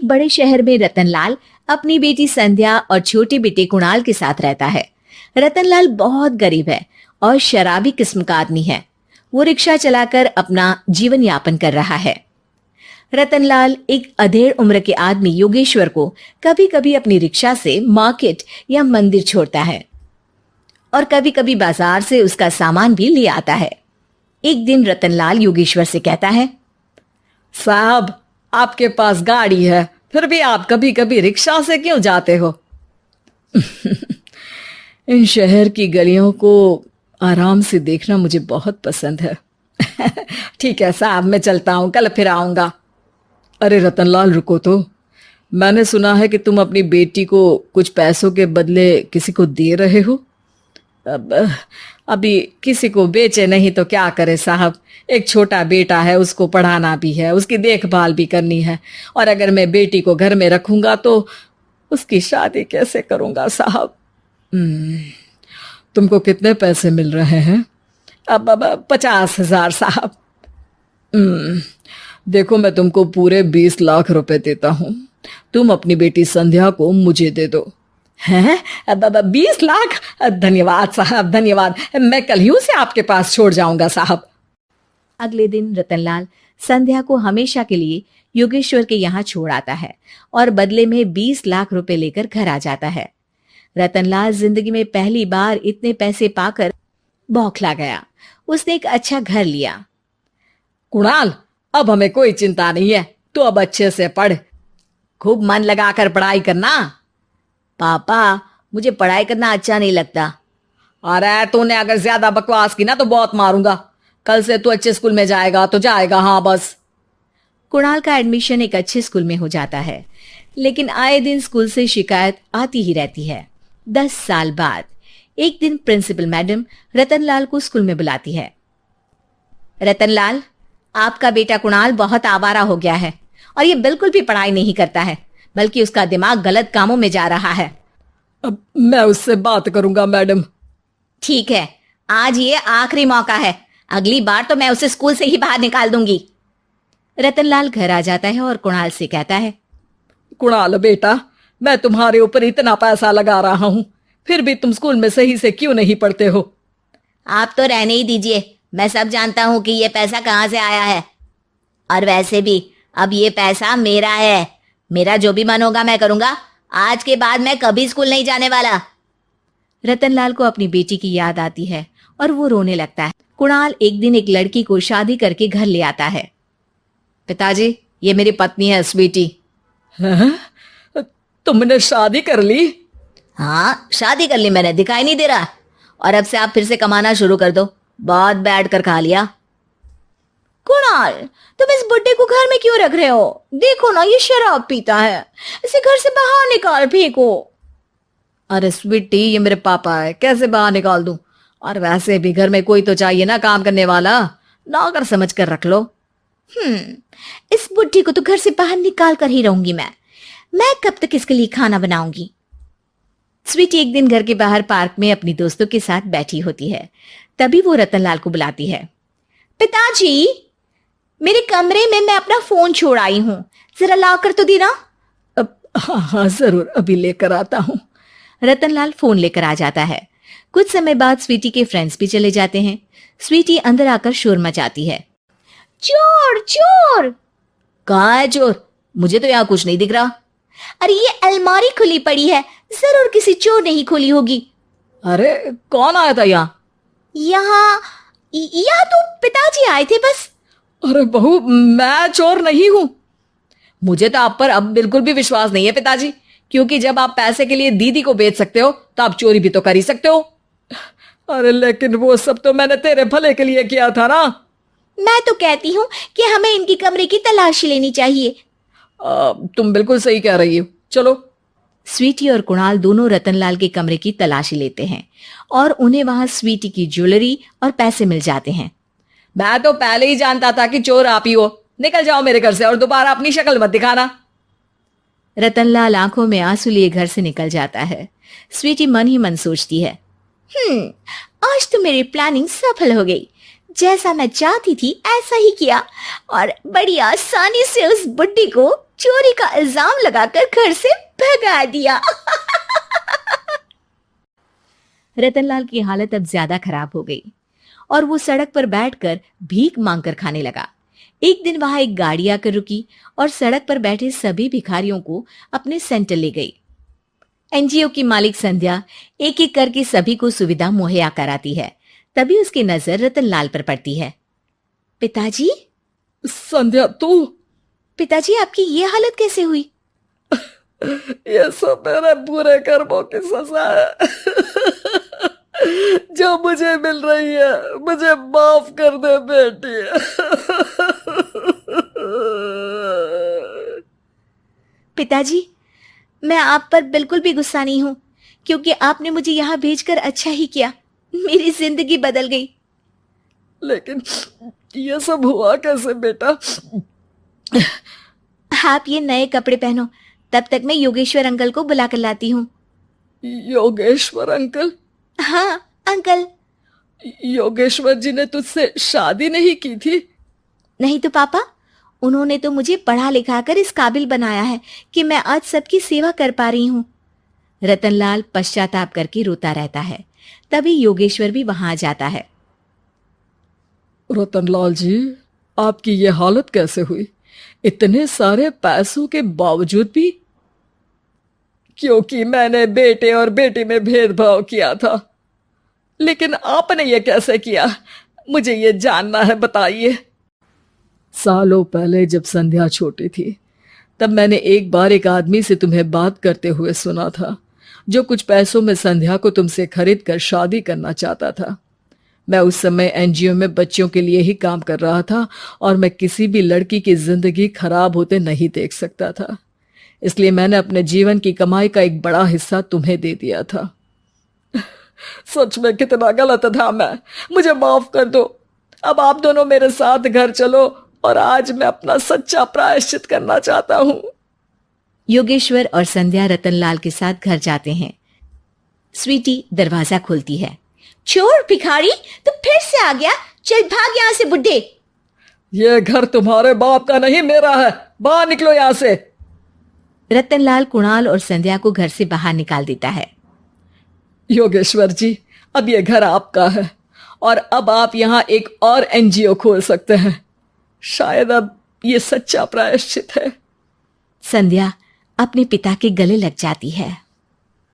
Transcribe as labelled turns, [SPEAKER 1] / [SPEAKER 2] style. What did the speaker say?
[SPEAKER 1] एक बड़े शहर में रतनलाल अपनी बेटी संध्या और छोटे बेटे कुणाल के साथ रहता है। रतनलाल बहुत गरीब है और शराबी किस्म का आदमी है। वो रिक्शा चलाकर अपना जीवन यापन कर रहा है। रतनलाल एक अधेड़ उम्र के आदमी योगेश्वर को कभी कभी अपनी रिक्शा से मार्केट या मंदिर छोड़ता है और कभी कभी बाजार से उसका सामान भी ले आता है। एक दिन रतनलाल योगेश्वर से कहता है,
[SPEAKER 2] साहब, आपके पास गाड़ी है, फिर भी आप कभी कभी रिक्शा से क्यों जाते हो? इन शहर की गलियों को आराम से देखना मुझे बहुत पसंद है। ठीक है साहब, मैं चलता हूँ, कल फिर आऊंगा। अरे रतनलाल, रुको तो। मैंने सुना है कि तुम अपनी बेटी को कुछ पैसों के बदले किसी को दे रहे हो। अभी किसी को बेचे नहीं तो क्या करे साहब। एक छोटा बेटा है, उसको पढ़ाना भी है, उसकी देखभाल भी करनी है, और अगर मैं बेटी को घर में रखूंगा तो उसकी शादी कैसे करूंगा साहब। तुमको कितने पैसे मिल रहे हैं? अब 50,000 साहब। देखो, मैं तुमको पूरे 20 लाख रुपए देता हूँ। तुम अपनी बेटी संध्या को मुझे दे दो। हैं? 20 लाख? धन्यवाद साहब, धन्यवाद। मैं कल ही उसे आपके पास छोड़ जाऊंगा साहब।
[SPEAKER 1] अगले दिन रतनलाल संध्या को हमेशा के लिए योगेश्वर के यहाँ छोड़ आता है और बदले में 20 लाख रुपए लेकर घर आ जाता है। रतनलाल जिंदगी में पहली बार इतने पैसे पाकर बौखला गया। उसने एक अच्छा घर लिया।
[SPEAKER 2] कुणाल, अब हमें कोई चिंता नहीं है, तो अब अच्छे से पढ़, खूब मन लगाकर पढ़ाई करना।
[SPEAKER 1] पापा, मुझे पढ़ाई करना अच्छा नहीं लगता।
[SPEAKER 2] अरे तूने अगर ज्यादा बकवास की ना तो बहुत मारूंगा। कल से तू अच्छे स्कूल में जाएगा तो जाएगा, हाँ बस।
[SPEAKER 1] कुणाल का एडमिशन एक अच्छे स्कूल में हो जाता है, लेकिन आए दिन स्कूल से शिकायत आती ही रहती है। 10 साल बाद एक दिन प्रिंसिपल मैडम रतनलाल को स्कूल में बुलाती है। रतनलाल, आपका बेटा कुणाल बहुत आवारा हो गया है और ये बिल्कुल भी पढ़ाई नहीं करता है, बल्कि उसका दिमाग गलत कामों में जा रहा है।
[SPEAKER 2] अब मैं उससे बात करूंगा मैडम।
[SPEAKER 1] ठीक है, आज ये आखिरी मौका है, अगली बार तो मैं उसे स्कूल से ही बाहर निकाल दूंगी। रतनलाल घर आ जाता है और कुणाल से कहता है,
[SPEAKER 2] कुणाल बेटा, मैं तुम्हारे ऊपर इतना पैसा लगा रहा हूं, फिर भी तुम स्कूल में सही से क्यों नहीं पढ़ते हो?
[SPEAKER 1] आप तो रहने ही दीजिए, मैं सब जानता हूं कि ये पैसा कहां से आया है। और वैसे भी अब ये पैसा मेरा है, मेरा जो भी मन होगा मैं करूंगा। आज के बाद मैं कभी स्कूल नहीं जाने वाला। रतनलाल को अपनी बेटी की याद आती है और वो रोने लगता है। कुणाल एक दिन एक लड़की को शादी करके घर ले आता है।
[SPEAKER 2] पिताजी, ये मेरी पत्नी है स्वीटी। तुमने शादी कर ली?
[SPEAKER 1] हाँ, शादी कर ली मैंने, दिखाई नहीं दे रहा। और अब से आप फिर से कमाना शुरू कर दो, बहुत बैठ कर खा लिया। कुणाल, तुम इस बुड्ढे को घर में क्यों रख रहे हो? देखो ना, ये शराब पीता है, इसे घर से बाहर निकाल फेंको।
[SPEAKER 2] अरे स्वीटी, ये मेरे पापा है, कैसे बाहर निकाल दूं? और वैसे भी घर में कोई तो चाहिए ना काम करने वाला, नौकर समझ कर रख लो।
[SPEAKER 1] इस बुड्ढी को तो घर से बाहर निकाल कर ही रहूंगी मैं कब तक इसके लिए खाना बनाऊंगी। स्वीटी एक दिन घर के बाहर पार्क में अपनी दोस्तों के साथ बैठी होती है। तभी वो रतनलाल को बुलाती है। पिताजी, मेरे कमरे में मैं अपना फोन छोड़ आई हूं, जरा ला कर तो देना।
[SPEAKER 2] हाँ जरूर, अभी लेकर आता हूं।
[SPEAKER 1] रतनलाल फोन लेकर आ जाता है। कुछ समय बाद स्वीटी के फ्रेंड्स भी चले जाते हैं। स्वीटी अंदर आकर शोर मचाती है। चोर चोर! कहाँ है चोर? मुझे तो यहाँ कुछ नहीं दिख रहा। अरे ये अलमारी खुली पड़ी है, जरूर किसी चोर ने ही खोली होगी।
[SPEAKER 2] अरे कौन आया था यहाँ?
[SPEAKER 1] यहाँ तो पिताजी आए थे बस।
[SPEAKER 2] अरे बहू, मैं चोर नहीं हूं। मुझे तो आप पर अब बिल्कुल भी विश्वास नहीं है पिताजी, क्योंकि जब आप पैसे के लिए दीदी को बेच सकते हो तो आप चोरी भी तो कर ही सकते हो। अरे लेकिन वो सब तो मैंने तेरे भले के लिए किया था ना।
[SPEAKER 1] मैं तो कहती हूँ कि हमें इनकी कमरे की तलाशी लेनी चाहिए।
[SPEAKER 2] तुम बिल्कुल सही कह रही हो, चलो।
[SPEAKER 1] स्वीटी और कुणाल दोनों रतनलाल के कमरे की तलाशी लेते हैं और उन्हें वहां स्वीटी की ज्वेलरी और पैसे मिल जाते हैं।
[SPEAKER 2] मैं तो पहले ही जानता था कि चोर आप ही हो। निकल जाओ मेरे घर से और दोबारा अपनी शक्ल मत दिखाना।
[SPEAKER 1] रतनलाल आंखों में आंसू लिए घर से निकल जाता है। स्वीटी मन ही मन सोचती है, आज तो मेरी प्लानिंग सफल हो गई। जैसा मैं चाहती थी ऐसा ही किया और बड़ी आसानी से उस बुड्ढी को चोरी का इल्जाम लगाकर घर से भगा दिया। रतनलाल की हालत अब ज्यादा खराब हो गई और वो सड़क पर बैठकर भीख मांगकर खाने लगा। एक दिन वहां एक गाड़ी आकर रुकी और सड़क पर बैठे सभी भिखारियों को अपने सेंटर ले गई। एनजीओ की मालिक संध्या एक एक करके सभी को सुविधा मुहैया कराती है। तभी उसकी नजर रतनलाल पर पड़ती है। पिताजी,
[SPEAKER 2] संध्या तू?
[SPEAKER 1] पिताजी आपकी ये हालत कैसे हुई?
[SPEAKER 2] ये सब मेरे बुरे कर्मों की सजा है जो मुझे मिल रही है। मुझे माफ कर दे बेटी।
[SPEAKER 1] पिताजी, मैं आप पर बिल्कुल भी गुस्सा नहीं हूं, क्योंकि आपने मुझे यहां भेजकर अच्छा ही किया। मेरी जिंदगी बदल गई।
[SPEAKER 2] लेकिन ये सब हुआ कैसे बेटा?
[SPEAKER 1] आप ये नए कपड़े पहनो, तब तक मैं योगेश्वर अंकल को बुला कर लाती हूँ।
[SPEAKER 2] योगेश्वर अंकल?
[SPEAKER 1] हाँ अंकल।
[SPEAKER 2] योगेश्वर जी ने तुझसे शादी नहीं की थी?
[SPEAKER 1] नहीं तो पापा, उन्होंने तो मुझे पढ़ा लिखा कर इस काबिल बनाया है कि मैं आज सबकी सेवा कर पा रही हूँ। रतनलाल पश्चाताप करके रोता रहता है। तभी योगेश्वर भी वहां आ जाता है।
[SPEAKER 2] रतनलाल जी, आपकी ये हालत कैसे हुई? इतने सारे पैसों के बावजूद भी? क्योंकि मैंने बेटे और बेटी में भेदभाव किया था। लेकिन आपने ये कैसे किया? मुझे ये जानना है, बताइए। सालों पहले जब संध्या छोटी थी, तब मैंने एक बार एक आदमी से तुम्हें बात करते हुए सुना था, जो कुछ पैसों में संध्या को तुमसे खरीद कर शादी करना चाहता था। मैं उस समय एनजीओ में बच्चों के लिए ही काम कर रहा था और मैं किसी भी लड़की की जिंदगी खराब होते नहीं देख सकता था। इसलिए मैंने अपने जीवन की कमाई का एक बड़ा हिस्सा तुम्हें दे दिया था। सच में कितना गलत था मैं। मुझे माफ कर दो। अब आप दोनों मेरे साथ घर चलो और आज मैं अपना सच्चा प्रायश्चित करना चाहता हूं।
[SPEAKER 1] योगेश्वर और संध्या रतनलाल के साथ घर जाते हैं। स्वीटी दरवाजा खोलती है। चोर भिखारी, तू फिर से आ गया? चल भाग यहां से बुड्ढे।
[SPEAKER 2] ये घर तुम्हारे बाप का नहीं, मेरा है। बाहर निकलो यहां से।
[SPEAKER 1] रतनलाल कुणाल और संध्या को घर से बाहर निकाल देता है।
[SPEAKER 2] योगेश्वर जी, अब ये घर आपका है और अब आप यहाँ एक और एनजीओ खोल सकते हैं। शायद अब ये सच्चा प्रायश्चित है।
[SPEAKER 1] संध्या अपने पिता के गले लग जाती है।